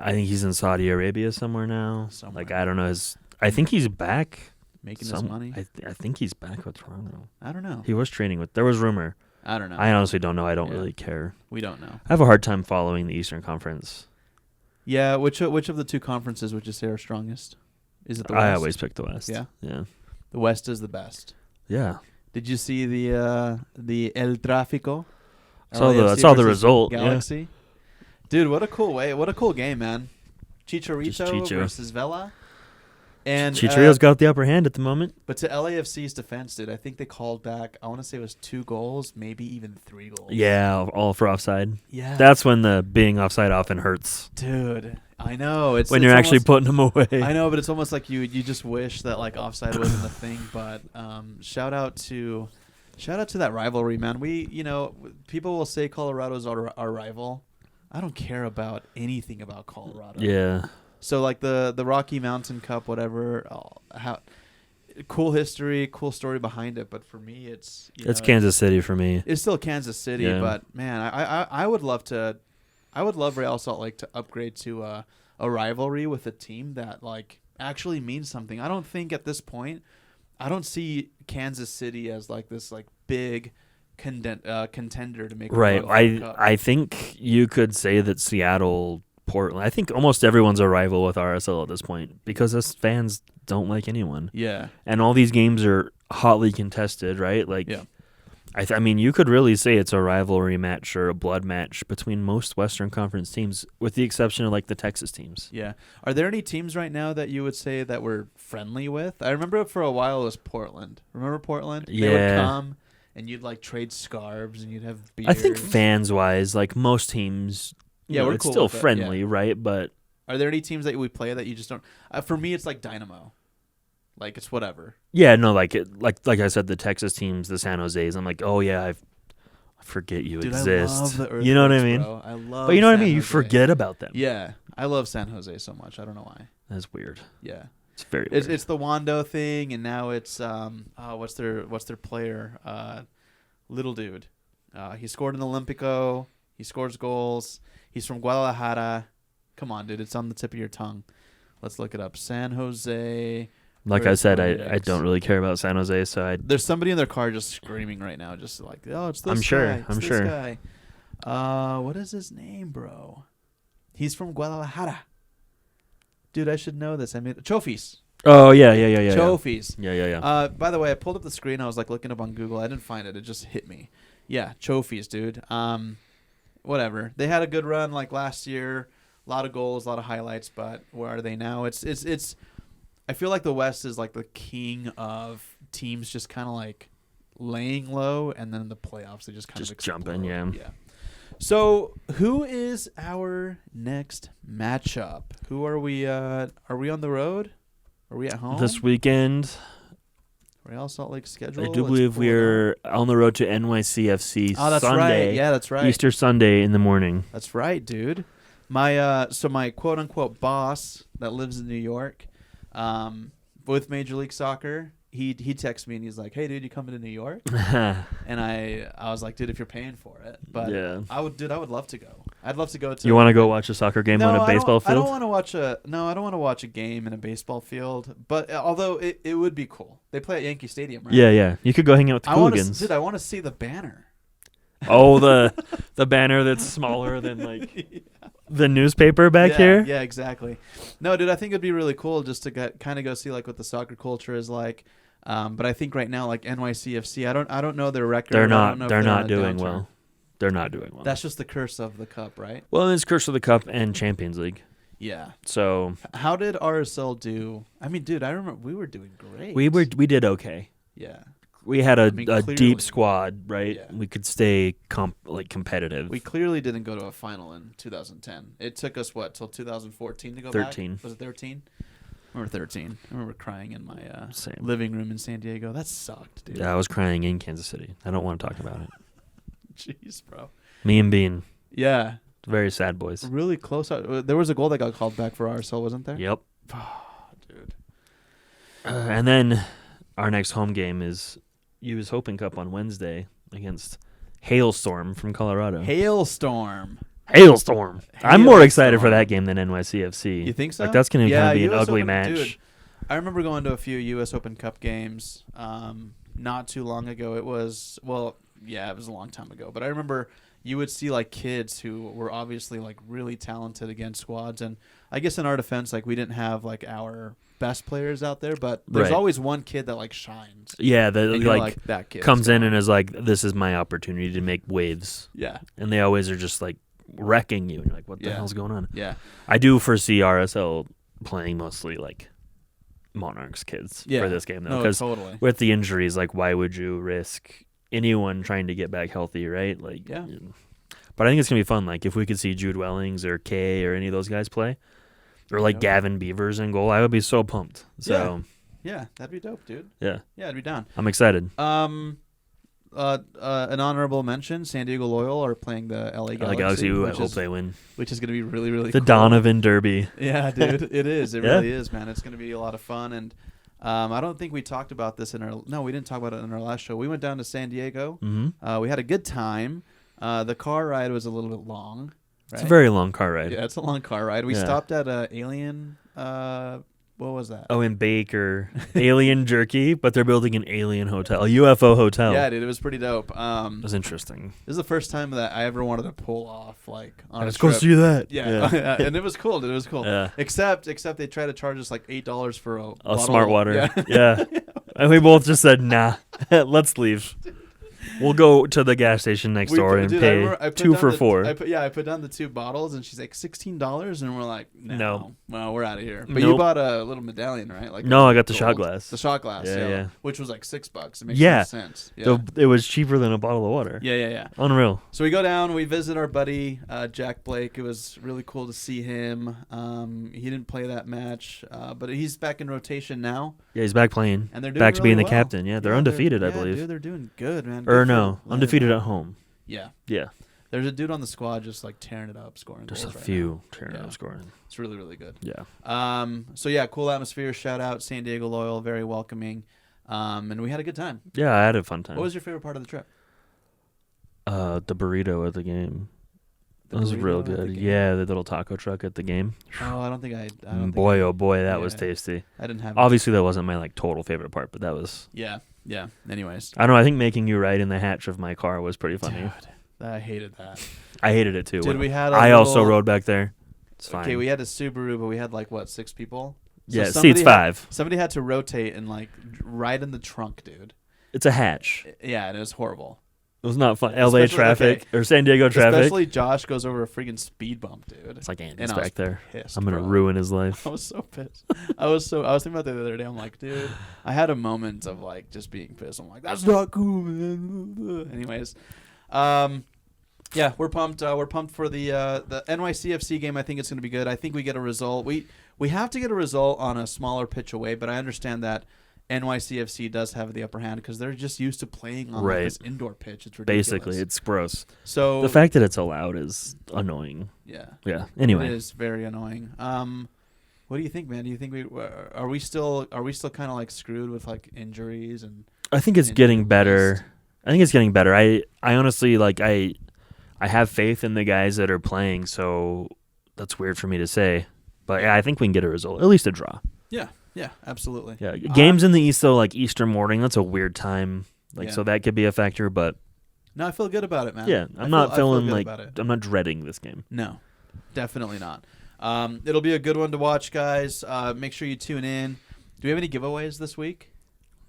Speaker 1: I think he's in Saudi Arabia somewhere now. Like, I don't know. I think he's back.
Speaker 2: Making his money?
Speaker 1: I think he's back with Toronto.
Speaker 2: I don't know.
Speaker 1: He was training there was rumor.
Speaker 2: I don't know.
Speaker 1: I honestly don't know. I don't really care.
Speaker 2: We don't know.
Speaker 1: I have a hard time following the Eastern Conference.
Speaker 2: Yeah, which of the 2 conferences would you say are strongest? Is it the West?
Speaker 1: I always pick the West.
Speaker 2: Yeah?
Speaker 1: Yeah.
Speaker 2: The West is the best.
Speaker 1: Yeah.
Speaker 2: Did you see the El Tráfico?
Speaker 1: I saw the result.
Speaker 2: Galaxy.
Speaker 1: Yeah.
Speaker 2: Dude, what a cool game, man. Chicharito versus Vela. And
Speaker 1: Chicharito's got the upper hand at the moment.
Speaker 2: But to LAFC's defense, dude, I think they called back, I want to say it was 2 goals, maybe even 3 goals.
Speaker 1: Yeah, all for offside.
Speaker 2: Yeah.
Speaker 1: That's when the being offside often hurts.
Speaker 2: Dude, I know.
Speaker 1: When you're actually putting them away.
Speaker 2: I know, but it's almost like you just wish that like offside wasn't a thing. But shout out to that rivalry, man. People will say Colorado's our rival. I don't care about anything about Colorado.
Speaker 1: Yeah.
Speaker 2: So like the Rocky Mountain Cup, whatever, cool history, cool story behind it. But for me, it's
Speaker 1: Kansas City for me.
Speaker 2: It's still Kansas City, but man, I would love Real Salt Lake to upgrade to a rivalry with a team that like actually means something. I don't think at this point, I don't see Kansas City as like this like big contender to make.
Speaker 1: Right, I think you could say that Seattle. Portland. I think almost everyone's a rival with RSL at this point because us fans don't like anyone.
Speaker 2: Yeah.
Speaker 1: And all these games are hotly contested, right? Like, yeah. I mean, you could really say it's a rivalry match or a blood match between most Western Conference teams, with the exception of like the Texas teams.
Speaker 2: Yeah. Are there any teams right now that you would say that we're friendly with? I remember for a while it was Portland. Remember Portland?
Speaker 1: Yeah.
Speaker 2: They would come and you'd like trade scarves and you'd have beers.
Speaker 1: I think fans-wise, like most teams. Yeah, we're it's cool still friendly, right? But
Speaker 2: are there any teams that we play that you just don't? For me, it's like Dynamo, like it's whatever.
Speaker 1: Yeah, no, like I said, the Texas teams, the San Jose's. I'm like, oh yeah, I forget you exist.
Speaker 2: I love the Earthquakes,
Speaker 1: you know what I mean?
Speaker 2: Bro. I love.
Speaker 1: But you know what I mean?
Speaker 2: Jose.
Speaker 1: You forget about them.
Speaker 2: Yeah, I love San Jose so much. I don't know why.
Speaker 1: That's weird.
Speaker 2: Yeah,
Speaker 1: it's very weird.
Speaker 2: It's the Wando thing, and now it's what's their player? Little dude. He scored in the Olympico. He scores goals. He's from Guadalajara. Come on, dude. It's on the tip of your tongue. Let's look it up. San Jose.
Speaker 1: Like I said, I don't really care about San Jose, so
Speaker 2: there's somebody in their car just screaming right now, just like, oh, it's this
Speaker 1: I'm
Speaker 2: guy.
Speaker 1: Sure.
Speaker 2: It's this guy. What is his name, bro? He's from Guadalajara. Dude, I should know this. I mean, Chofis.
Speaker 1: Oh, yeah.
Speaker 2: Chofis.
Speaker 1: Yeah.
Speaker 2: By the way, I pulled up the screen. I was like looking up on Google. I didn't find it. It just hit me. Yeah, Chofis, dude. Whatever. They had a good run like last year. A lot of goals, a lot of highlights, but where are they now? It's I feel like the West is like the king of teams just kind of like laying low, and then in the playoffs they just kind of
Speaker 1: jumping, yeah.
Speaker 2: So, who is our next matchup? Who are we are we on the road? Are we at home?
Speaker 1: This weekend.
Speaker 2: Real Salt Lake schedule.
Speaker 1: I do believe we're on the road to NYCFC
Speaker 2: that's
Speaker 1: Sunday.
Speaker 2: Right. Yeah, that's right.
Speaker 1: Easter Sunday in the morning.
Speaker 2: That's right, dude. My my quote unquote boss that lives in New York, with Major League Soccer, he texted me and he's like, "Hey, dude, you coming to New York?" And I was like, "Dude, if you're paying for it." But
Speaker 1: yeah.
Speaker 2: I would love to go. I'd love to go to.
Speaker 1: You want to go watch a soccer game on a baseball field?
Speaker 2: I don't want to watch a game in a baseball field. But although it would be cool. They play at Yankee Stadium, right?
Speaker 1: Yeah. You could go hang out with the hooligans.
Speaker 2: I want to see the banner.
Speaker 1: Oh, the banner that's smaller than like the newspaper back here.
Speaker 2: Yeah, exactly. No, dude, I think it'd be really cool just to kind of go see like what the soccer culture is like. But I think right now, like NYCFC, I don't know their record.
Speaker 1: They're not doing well. They're not doing well.
Speaker 2: That's just the curse of the cup, right?
Speaker 1: Well, it's curse of the cup and Champions League.
Speaker 2: Yeah.
Speaker 1: So
Speaker 2: how did RSL do? I mean, dude, I remember we were doing great.
Speaker 1: We did okay.
Speaker 2: Yeah.
Speaker 1: We had a deep squad, right? Yeah. We could stay competitive.
Speaker 2: We clearly didn't go to a final in 2010. It took us till 2014 to go
Speaker 1: 13.
Speaker 2: Back? Was it 13? I remember 13. I remember crying in my living room in San Diego. That sucked, dude.
Speaker 1: Yeah, I was crying in Kansas City. I don't want to talk about it.
Speaker 2: Jeez, bro.
Speaker 1: Me and Bean.
Speaker 2: Yeah.
Speaker 1: Very sad boys.
Speaker 2: Really close. There was a goal that got called back for RSL, wasn't there?
Speaker 1: Yep.
Speaker 2: Dude.
Speaker 1: And then our next home game is U.S. Open Cup on Wednesday against Hailstorm from Colorado.
Speaker 2: Hailstorm.
Speaker 1: I'm more excited for that game than NYCFC.
Speaker 2: You think so?
Speaker 1: Like that's going to be an ugly match.
Speaker 2: Dude, I remember going to a few U.S. Open Cup games not too long ago. It was it was a long time ago. But I remember you would see like kids who were obviously like really talented against squads. And I guess in our defense, like we didn't have like our best players out there, but there's always one kid that like shines.
Speaker 1: Yeah, that kid comes in and is like, this is my opportunity to make waves.
Speaker 2: Yeah.
Speaker 1: And they always are just like wrecking you. And you're like, what the hell's going on?
Speaker 2: Yeah.
Speaker 1: I do foresee RSL playing mostly like Monarchs kids for this game though. Because with the injuries, like why would you risk anyone trying to get back healthy, right? Like,
Speaker 2: yeah.
Speaker 1: But I think it's gonna be fun. Like if we could see Jude Wellings or Kay or any of those guys play, or like Gavin Beavers in goal, I would be so pumped. So
Speaker 2: yeah, that'd be dope, dude.
Speaker 1: Yeah,
Speaker 2: I'd be down.
Speaker 1: I'm excited.
Speaker 2: An honorable mention: San Diego Loyal are playing the LA Galaxy.
Speaker 1: I hope they win.
Speaker 2: Which is gonna be really, really
Speaker 1: the
Speaker 2: cool.
Speaker 1: Donovan Derby.
Speaker 2: Yeah, dude, it is. It really is, man. It's gonna be a lot of fun and. I don't think we talked about this we didn't talk about it in our last show. We went down to San Diego.
Speaker 1: Mm-hmm.
Speaker 2: We had a good time. The car ride was a little bit long. Right?
Speaker 1: It's a very long car ride.
Speaker 2: Yeah, it's a long car ride. We stopped at Alien. What was that?
Speaker 1: Oh, in Baker. Alien Jerky, but they're building an alien hotel, a UFO hotel.
Speaker 2: Yeah, dude, it was pretty dope. It
Speaker 1: was interesting.
Speaker 2: This is the first time that I ever wanted to pull off like on
Speaker 1: Let's go see that.
Speaker 2: Yeah. And it was cool, dude. It was cool.
Speaker 1: Yeah.
Speaker 2: Except they tried to charge us like $8 for a
Speaker 1: smart water. Yeah. And we both just said, nah, let's leave. We'll go to the gas station next door and pay $2 for $4.
Speaker 2: I put down the 2 bottles, and she's like $16, and we're like, no. Well, we're out of here. But
Speaker 1: nope.
Speaker 2: You bought a little medallion, right? Like
Speaker 1: no, I got the shot glass.
Speaker 2: The shot glass,
Speaker 1: yeah.
Speaker 2: Which was like $6. It makes no sense. Yeah.
Speaker 1: So it was cheaper than a bottle of water.
Speaker 2: Yeah.
Speaker 1: Unreal.
Speaker 2: So we go down, we visit our buddy Jack Blake. It was really cool to see him. He didn't play that match, but he's back in rotation now.
Speaker 1: Yeah, he's back playing.
Speaker 2: And they're doing
Speaker 1: back to being
Speaker 2: really
Speaker 1: the captain. Yeah, they're undefeated, I believe.
Speaker 2: Dude, they're doing good, man.
Speaker 1: Or no, undefeated at home.
Speaker 2: Yeah.
Speaker 1: Yeah.
Speaker 2: There's a dude on the squad just like tearing it up, scoring goals.
Speaker 1: There's a few tearing it up, scoring.
Speaker 2: It's really, really good.
Speaker 1: Yeah.
Speaker 2: So yeah, cool atmosphere. Shout out San Diego Loyal, very welcoming. And we had a good time.
Speaker 1: Yeah, I had a fun time.
Speaker 2: What was your favorite part of the trip?
Speaker 1: The burrito at the game. That was real good. Yeah, the little taco truck at the game.
Speaker 2: Oh, I don't think I.
Speaker 1: Oh boy, that was tasty.
Speaker 2: I didn't have.
Speaker 1: Obviously, that wasn't my like total favorite part, but that was.
Speaker 2: Yeah. Anyways,
Speaker 1: I don't know. I think making you ride in the hatch of my car was pretty funny.
Speaker 2: Dude, I hated that.
Speaker 1: I hated it too.
Speaker 2: Dude, we had.
Speaker 1: I also rode back there. It's fine.
Speaker 2: Okay, we had a Subaru, but we had like 6 people.
Speaker 1: So yeah, seats 5.
Speaker 2: Somebody had to rotate and like ride in the trunk, dude.
Speaker 1: It's a hatch.
Speaker 2: Yeah, and it was horrible.
Speaker 1: It was not fun. LA traffic or San Diego traffic.
Speaker 2: Especially Josh goes over a freaking speed bump, dude.
Speaker 1: It's like Andy's back there.
Speaker 2: Pissed,
Speaker 1: I'm gonna ruin his life.
Speaker 2: I was so pissed. I was thinking about that the other day. I'm like, dude, I had a moment of like just being pissed. I'm like, that's not cool, man. Anyways, yeah, we're pumped. We're pumped for the NYCFC game. I think it's gonna be good. I think we get a result. We have to get a result on a smaller pitch away, but I understand that NYCFC does have the upper hand because they're just used to playing on like this indoor pitch. It's ridiculous.
Speaker 1: Basically, it's gross.
Speaker 2: So
Speaker 1: the fact that it's allowed is annoying.
Speaker 2: Yeah.
Speaker 1: Yeah. Anyway,
Speaker 2: it is very annoying. What What do you think, man? Do you think are we still kind of like screwed with like injuries and?
Speaker 1: I think it's getting better. I honestly I have faith in the guys that are playing. So that's weird for me to say, but yeah, I think we can get a result, at least a draw.
Speaker 2: Yeah, absolutely.
Speaker 1: Yeah, games in the East though, like Easter morning, that's a weird time. So that could be a factor, but.
Speaker 2: No, I feel good about it, man.
Speaker 1: Yeah, I'm not dreading this game.
Speaker 2: No, definitely not. It'll be a good one to watch, guys. Make sure you tune in. Do we have any giveaways this week?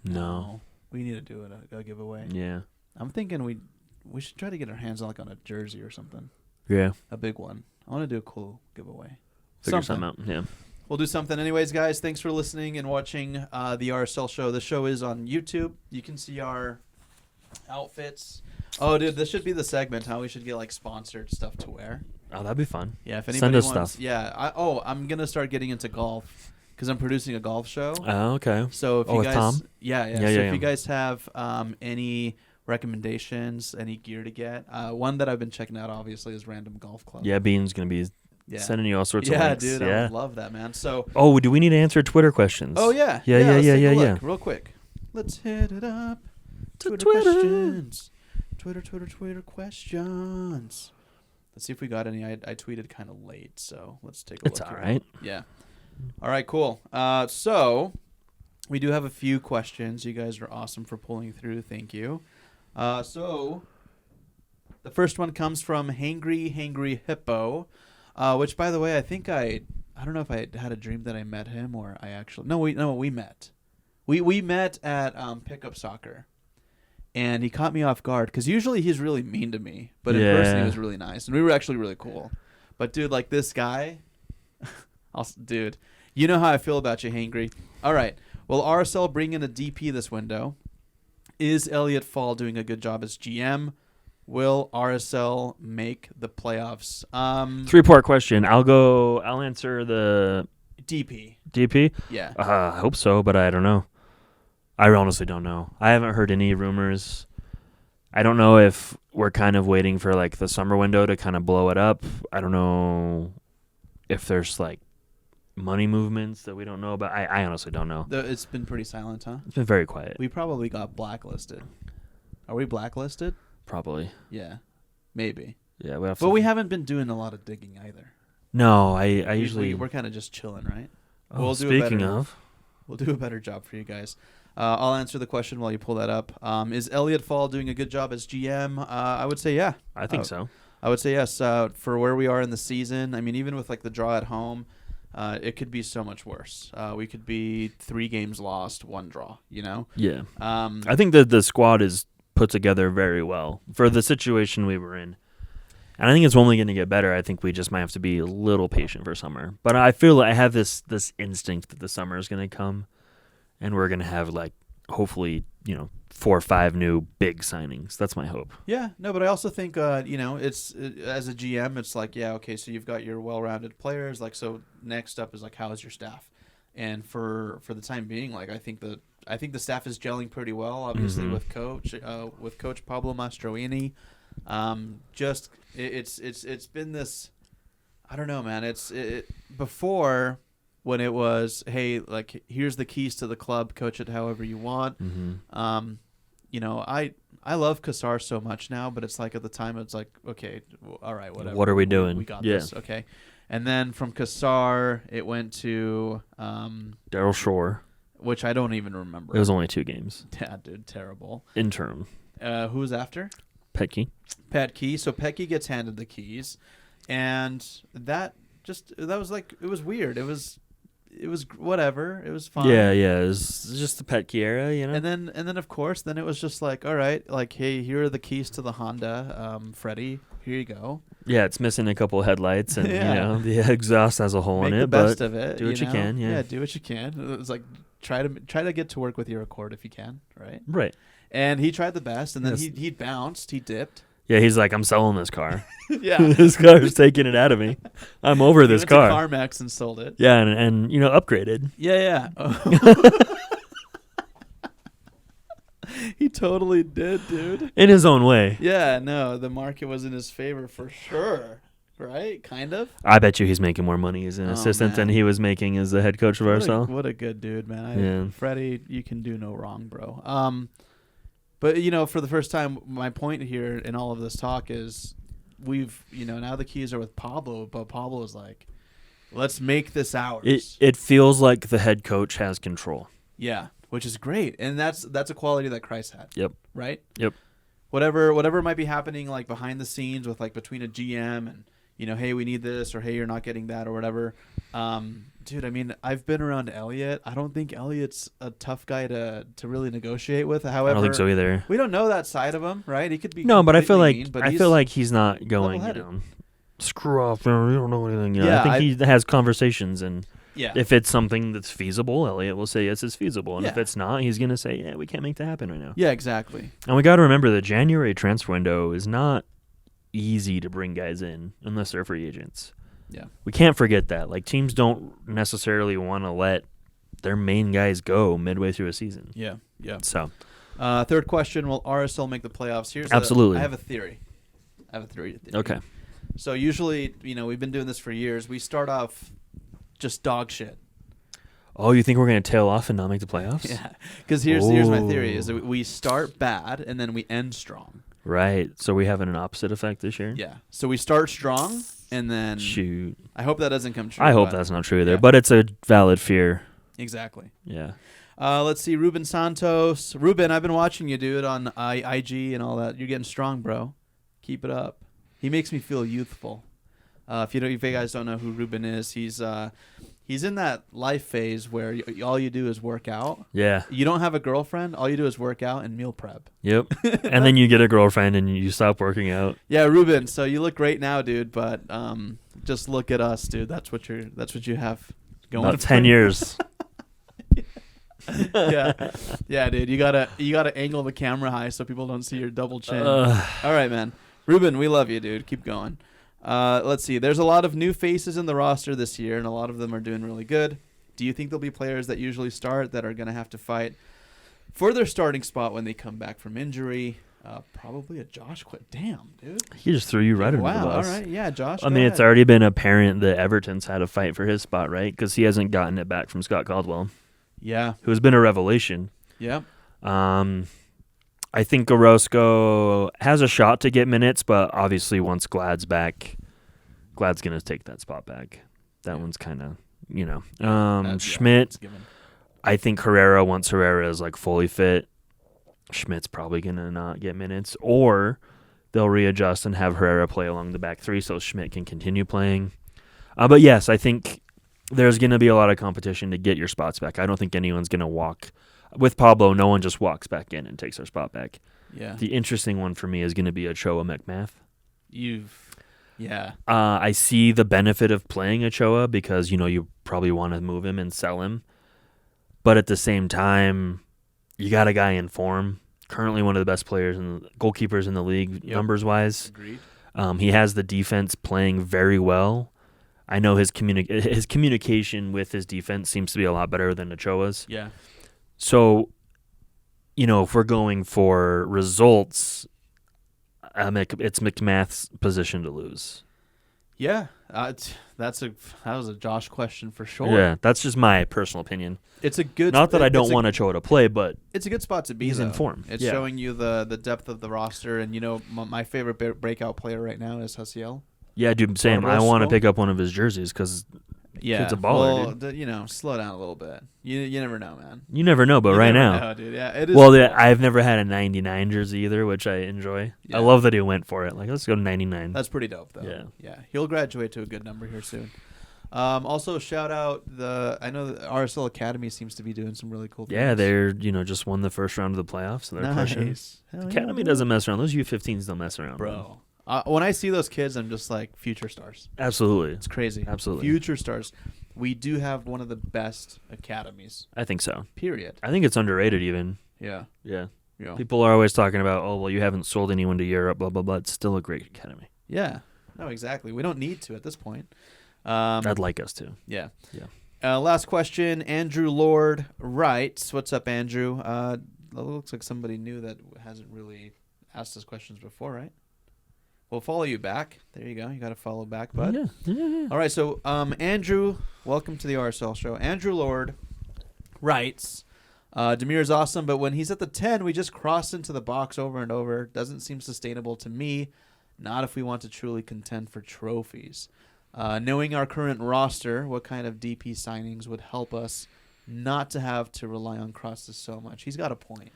Speaker 1: No.
Speaker 2: We need to do a giveaway.
Speaker 1: Yeah.
Speaker 2: I'm thinking we should try to get our hands on a jersey or something.
Speaker 1: Yeah.
Speaker 2: A big one. I want to do a cool giveaway.
Speaker 1: Figure something out. Yeah.
Speaker 2: We'll do something. Anyways, guys, thanks for listening and watching the RSL Show. The show is on YouTube. You can see our outfits. Oh, dude, this should be the segment, how we should get, like, sponsored stuff to wear.
Speaker 1: Oh, that'd be fun.
Speaker 2: Yeah, if anybody
Speaker 1: Send us
Speaker 2: wants,
Speaker 1: stuff.
Speaker 2: Yeah. I'm going to start getting into golf because I'm producing a golf show.
Speaker 1: Oh, okay.
Speaker 2: So if you guys...
Speaker 1: Tom?
Speaker 2: Yeah. If you guys have any recommendations, any gear to get, one that I've been checking out, obviously, is Random Golf Club.
Speaker 1: Yeah, Bean's going to be sending you all sorts of links.
Speaker 2: Dude, I would love that, man. So...
Speaker 1: Oh, do we need to answer Twitter questions?
Speaker 2: Oh, yeah.
Speaker 1: Yeah.
Speaker 2: Real quick. Let's hit it up. Twitter questions. Twitter questions. Let's see if we got any. I tweeted kind of late, so let's take a look.
Speaker 1: It's all right.
Speaker 2: Yeah. All right, cool. So we do have a few questions. You guys are awesome for pulling through. Thank you. So the first one comes from Hangry Hippo, which, by the way, I think I don't know if I had a dream that I met him or I actually we met. We met at Pickup Soccer. And he caught me off guard because usually he's really mean to me, but in person he was really nice, and we were actually really cool. But dude, like this guy, dude, you know how I feel about you, Hangry. All right, will RSL bring in a DP this window? Is Elliot Fall doing a good job as GM? Will RSL make the playoffs?
Speaker 1: 3-part question. I'll answer the
Speaker 2: DP.
Speaker 1: DP?
Speaker 2: Yeah.
Speaker 1: I hope so, but I don't know. I honestly don't know. I haven't heard any rumors. I don't know if we're kind of waiting for like the summer window to kind of blow it up. I don't know if there's like money movements that we don't know about. I honestly don't know.
Speaker 2: It's been pretty silent, huh?
Speaker 1: It's been very quiet.
Speaker 2: We probably got blacklisted. Are we blacklisted?
Speaker 1: Probably.
Speaker 2: Yeah. Maybe.
Speaker 1: Yeah,
Speaker 2: we haven't been doing a lot of digging either.
Speaker 1: No, I usually...
Speaker 2: We're kind of just chilling, right?
Speaker 1: Oh, speaking of...
Speaker 2: We'll do a better job for you guys. I'll answer the question while you pull that up. Is Elliot Fall doing a good job as GM? I would say yeah.
Speaker 1: I think so.
Speaker 2: I would say yes. For where we are in the season, I mean, even with like the draw at home, it could be so much worse. We could be 3 games lost, 1 draw, you know?
Speaker 1: Yeah. I think that the squad is put together very well for the situation we were in. And I think it's only going to get better. I think we just might have to be a little patient for summer. But I feel like I have this instinct that the summer is going to come. And we're going to have, like, hopefully, 4 or 5 new big signings. That's my hope.
Speaker 2: Yeah. No, but I also think, it's as a GM, it's like, yeah, okay, so you've got your well-rounded players. Like, so next up is, like, how is your staff? And for the time being, like, I think the staff is gelling pretty well, obviously, with Coach Pablo Mastroeni. It's been this, I don't know, man. Before... when it was, hey, like, here's the keys to the club, coach it however you want. I love Kassar so much now, but it's like at the time it's like, okay, all right, whatever.
Speaker 1: What are we doing?
Speaker 2: We got this, okay. And then from Kassar, it went to
Speaker 1: Daryl Shore,
Speaker 2: which I don't even remember.
Speaker 1: It was only 2 games.
Speaker 2: Yeah, dude, terrible.
Speaker 1: Interim.
Speaker 2: Who was after?
Speaker 1: Petke.
Speaker 2: Pat Key. So Petke gets handed the keys, and that was like, it was weird. It was whatever. It was fine.
Speaker 1: Yeah. It was just the Petke era,
Speaker 2: And then of course, then it was just like, all right, like, hey, here are the keys to the Honda, Freddie. Here you go.
Speaker 1: Yeah, it's missing a couple headlights, and the exhaust has a hole in it.
Speaker 2: Make the best of it.
Speaker 1: Do what you can. Yeah,
Speaker 2: do what you can. It was like try to get to work with your Accord if you can. Right.
Speaker 1: Right.
Speaker 2: And he tried the best, and then he bounced. He dipped.
Speaker 1: Yeah, he's like, I'm selling this car.
Speaker 2: Yeah.
Speaker 1: This car's taking it out of me. I'm over this car.
Speaker 2: He went to CarMax and sold it.
Speaker 1: Yeah, and upgraded.
Speaker 2: Yeah. He totally did, dude.
Speaker 1: In his own way.
Speaker 2: Yeah, no, the market was in his favor for sure. Right? Kind of.
Speaker 1: I bet you he's making more money as an assistant than he was making as the head coach of RSL.
Speaker 2: What a good dude, man. Freddie, you can do no wrong, bro. But, for the first time, my point here in all of this talk is we've, now the keys are with Pablo, but Pablo is like, let's make this ours.
Speaker 1: It feels like the head coach has control.
Speaker 2: Yeah, which is great. And that's a quality that Christ had.
Speaker 1: Yep.
Speaker 2: Right?
Speaker 1: Yep.
Speaker 2: Whatever might be happening like behind the scenes with like between a GM and, hey, we need this, or hey, you're not getting that, or whatever. Dude, I mean, I've been around Elliot. I don't think Elliot's a tough guy to really negotiate with. However,
Speaker 1: I don't think so either.
Speaker 2: We don't know that side of him, right? He could be
Speaker 1: but I feel like
Speaker 2: mean,
Speaker 1: he's not going, screw off. You don't know anything. I think he has conversations, and if it's something that's feasible, Elliot will say yes, it's feasible, and if it's not, he's gonna say, we can't make that happen right now.
Speaker 2: Yeah, exactly.
Speaker 1: And we got to remember the January transfer window is not easy to bring guys in unless they're free agents.
Speaker 2: Yeah.
Speaker 1: We can't forget that. Like, teams don't necessarily want to let their main guys go midway through a season.
Speaker 2: Yeah. Yeah.
Speaker 1: So,
Speaker 2: third question, will RSL make the playoffs?
Speaker 1: Absolutely.
Speaker 2: I have a theory.
Speaker 1: Okay.
Speaker 2: So usually, we've been doing this for years. We start off just dog shit.
Speaker 1: Oh, you think we're going to tail off and not make the playoffs?
Speaker 2: Yeah. Because here's my theory is that we start bad and then we end strong.
Speaker 1: Right. So we have an opposite effect this year?
Speaker 2: Yeah. So we start strong and then...
Speaker 1: Shoot.
Speaker 2: I hope that doesn't come true.
Speaker 1: I hope that's not true either, but it's a valid fear.
Speaker 2: Exactly.
Speaker 1: Yeah.
Speaker 2: Let's see. Ruben Santos. Ruben, I've been watching you, dude, on IG and all that. You're getting strong, bro. Keep it up. He makes me feel youthful. If you guys don't know who Ruben is, he's in that life phase where all you do is work out.
Speaker 1: Yeah.
Speaker 2: You don't have a girlfriend. All you do is work out and meal prep.
Speaker 1: Yep. And then you get a girlfriend and you stop working out.
Speaker 2: Yeah, Ruben. So you look great now, dude. But just look at us, dude. That's what you have going.
Speaker 1: About 10 years.
Speaker 2: Yeah, dude. You gotta angle the camera high so people don't see your double chin. All right, man. Ruben, we love you, dude. Keep going. Let's see. There's a lot of new faces in the roster this year, and a lot of them are doing really good. Do you think there'll be players that usually start that are going to have to fight for their starting spot when they come back from injury? Probably a Josh. Damn, dude.
Speaker 1: He just threw you right under the bus.
Speaker 2: Wow, all right. Yeah, Josh.
Speaker 1: I mean, it's already been apparent that Everton's had a fight for his spot, right? Because he hasn't gotten it back from Scott Caldwell.
Speaker 2: Yeah.
Speaker 1: Who has been a revelation.
Speaker 2: Yeah.
Speaker 1: I think Orozco has a shot to get minutes, but obviously once Glad's back, Glad's going to take that spot back. That one's kind of, Schmidt, I think Herrera, once Herrera is like fully fit, Schmidt's probably going to not get minutes, or they'll readjust and have Herrera play along the back three so Schmidt can continue playing. But yes, I think there's going to be a lot of competition to get your spots back. I don't think anyone's going to walk. With Pablo, no one just walks back in and takes their spot back.
Speaker 2: Yeah.
Speaker 1: The interesting one for me is going to be Ochoa McMath.
Speaker 2: Yeah.
Speaker 1: I see the benefit of playing Ochoa because, you probably want to move him and sell him. But at the same time, you got a guy in form. Currently one of the best players and goalkeepers in the league, numbers-wise.
Speaker 2: Agreed.
Speaker 1: He has the defense playing very well. I know his communication with his defense seems to be a lot better than Ochoa's.
Speaker 2: Yeah.
Speaker 1: So, if we're going for results, it's McMath's position to lose.
Speaker 2: Yeah, that was a Josh question for sure.
Speaker 1: Yeah, that's just my personal opinion.
Speaker 2: It's a good.
Speaker 1: Not that I don't want Ochoa to play, but
Speaker 2: it's a good spot to be.
Speaker 1: He's in form.
Speaker 2: It's showing you the depth of the roster, and my favorite breakout player right now is Hasiel.
Speaker 1: Yeah, dude, same. I want to pick up one of his jerseys because.
Speaker 2: Yeah,
Speaker 1: it's a baller, dude.
Speaker 2: Slow down a little bit. You never know, man.
Speaker 1: You never know, but right now.
Speaker 2: Know, dude. Yeah, it is.
Speaker 1: Well, I've never had a 99 jersey either, which I enjoy. Yeah. I love that he went for it. Like, let's go to 99.
Speaker 2: That's pretty dope, though. Yeah. He'll graduate to a good number here soon. Also, shout out I know the RSL Academy seems to be doing some really cool things.
Speaker 1: Yeah, they're just won the first round of the playoffs, so they're pushing. Academy doesn't mess around. Those U15s don't mess around,
Speaker 2: bro. When I see those kids, I'm just like, future stars.
Speaker 1: Absolutely.
Speaker 2: It's crazy.
Speaker 1: Absolutely.
Speaker 2: Future stars. We do have one of the best academies.
Speaker 1: I think so.
Speaker 2: Period.
Speaker 1: I think it's underrated even.
Speaker 2: Yeah.
Speaker 1: Yeah. People are always talking about, you haven't sold anyone to Europe, blah, blah, blah. It's still a great academy.
Speaker 2: Yeah. No, exactly. We don't need to at this point.
Speaker 1: I'd like us to.
Speaker 2: Yeah. Yeah. Last question. Andrew Lord writes, what's up, Andrew? Looks like somebody new that hasn't really asked us questions before, right? We'll follow you back. There you go. You got to follow back, bud.
Speaker 1: Yeah.
Speaker 2: All right. So, Andrew, welcome to the RSL show. Andrew Lord writes, Demir is awesome, but when he's at the 10, we just cross into the box over and over. Doesn't seem sustainable to me. Not if we want to truly contend for trophies. Knowing our current roster, what kind of DP signings would help us not to have to rely on crosses so much? He's got a point.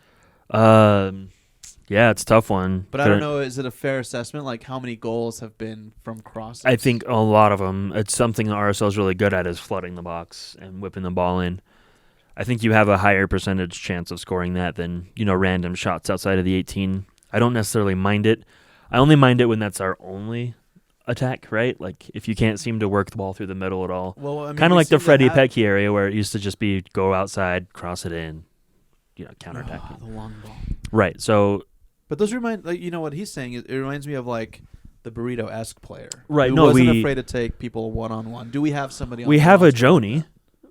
Speaker 1: Yeah, it's a tough one.
Speaker 2: But I don't know, is it a fair assessment? Like, how many goals have been from crosses?
Speaker 1: I think a lot of them. It's something the RSL is really good at is flooding the box and whipping the ball in. I think you have a higher percentage chance of scoring that than, random shots outside of the 18. I don't necessarily mind it. I only mind it when that's our only attack, right? Like, if you can't seem to work the ball through the middle at all.
Speaker 2: Well, I mean,
Speaker 1: kind of like the Freddie Pecky area where it used to just be go outside, cross it in, counterattack.
Speaker 2: The long ball.
Speaker 1: Right, so...
Speaker 2: But those remind, what he's saying, it reminds me of, like, the burrito-esque player.
Speaker 1: Right,
Speaker 2: who wasn't afraid to take people one-on-one. Do we have somebody on
Speaker 1: We
Speaker 2: the
Speaker 1: have a
Speaker 2: roster
Speaker 1: Joni,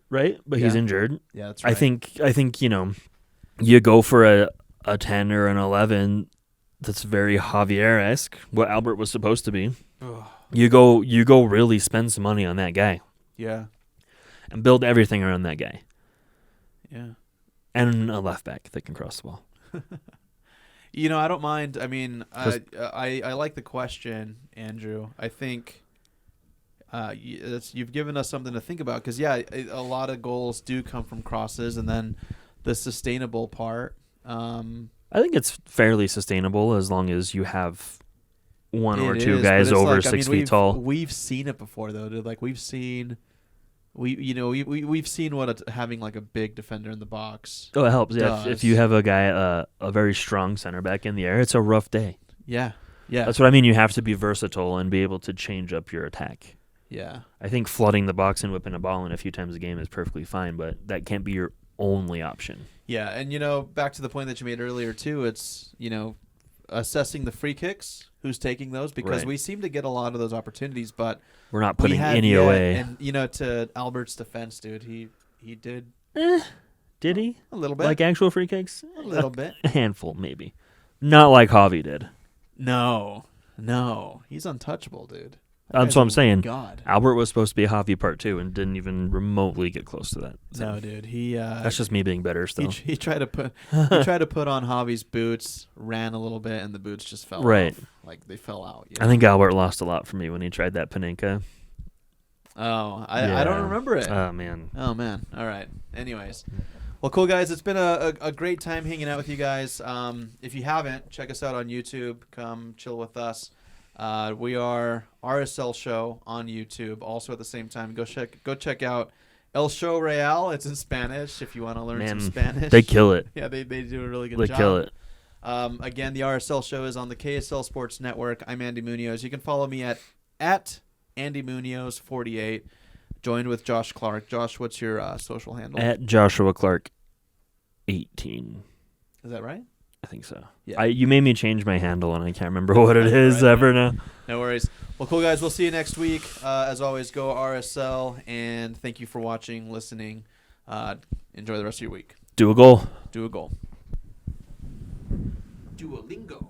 Speaker 1: right? But he's injured.
Speaker 2: Yeah, that's right.
Speaker 1: I think you go for a 10 or an 11 that's very Javier-esque, what Albert was supposed to be.
Speaker 2: Ugh.
Speaker 1: You go really spend some money on that guy.
Speaker 2: Yeah.
Speaker 1: And build everything around that guy.
Speaker 2: Yeah.
Speaker 1: And a left back that can cross the ball.
Speaker 2: I don't mind. I mean, I like the question, Andrew. I think you've given us something to think about because, a lot of goals do come from crosses, and then the sustainable part.
Speaker 1: I think it's fairly sustainable as long as you have one or two
Speaker 2: is,
Speaker 1: guys over 6 feet tall.
Speaker 2: We've seen it before, though, dude. Like, we've seen what having like a big defender in the box.
Speaker 1: Oh, it helps. Yeah, if you have a guy, a very strong center back in the air, it's a rough day.
Speaker 2: Yeah, yeah.
Speaker 1: That's what I mean. You have to be versatile and be able to change up your attack.
Speaker 2: Yeah.
Speaker 1: I think flooding the box and whipping a ball in a few times a game is perfectly fine, but that can't be your only option.
Speaker 2: Yeah, and back to the point that you made earlier too. It's assessing the free kicks, who's taking those, because we seem to get a lot of those opportunities, but
Speaker 1: we're not putting any away.
Speaker 2: And to Albert's defense, dude, he did.
Speaker 1: Did he?
Speaker 2: A little bit.
Speaker 1: Like actual free kicks?
Speaker 2: A little bit.
Speaker 1: A handful, maybe. Not like Javi did.
Speaker 2: No, he's untouchable, dude.
Speaker 1: That's what I'm saying.
Speaker 2: God.
Speaker 1: Albert was supposed to be a Javi part 2 and didn't even remotely get close to that.
Speaker 2: So. No, dude.
Speaker 1: That's just me being better still.
Speaker 2: He tried to put on Javi's boots, ran a little bit, and the boots just fell off. Like they fell out.
Speaker 1: I think Albert lost a lot for me when he tried that Panenka.
Speaker 2: Oh, I don't remember it.
Speaker 1: Oh, man.
Speaker 2: All right. Anyways. Well, cool, guys. It's been a great time hanging out with you guys. If you haven't, check us out on YouTube. Come chill with us. We are RSL Show on YouTube. Also at the same time, go check out El Show Real. It's in Spanish if you want to learn some Spanish.
Speaker 1: They kill it.
Speaker 2: Yeah, they do a really good job.
Speaker 1: They kill it.
Speaker 2: Again, the RSL Show is on the KSL Sports Network. I'm Andy Munoz. You can follow me at Andy Munoz 48. Joined with Josh Clark. Josh, what's your social handle?
Speaker 1: At Joshua Clark 18.
Speaker 2: Is that right?
Speaker 1: I think so.
Speaker 2: Yeah.
Speaker 1: You made me change my handle, and I can't remember what it is ever now.
Speaker 2: No worries. Well, cool, guys. We'll see you next week. As always, go RSL, and thank you for watching, listening. Enjoy the rest of your week.
Speaker 1: Do a goal.
Speaker 2: Do a goal. Duolingo.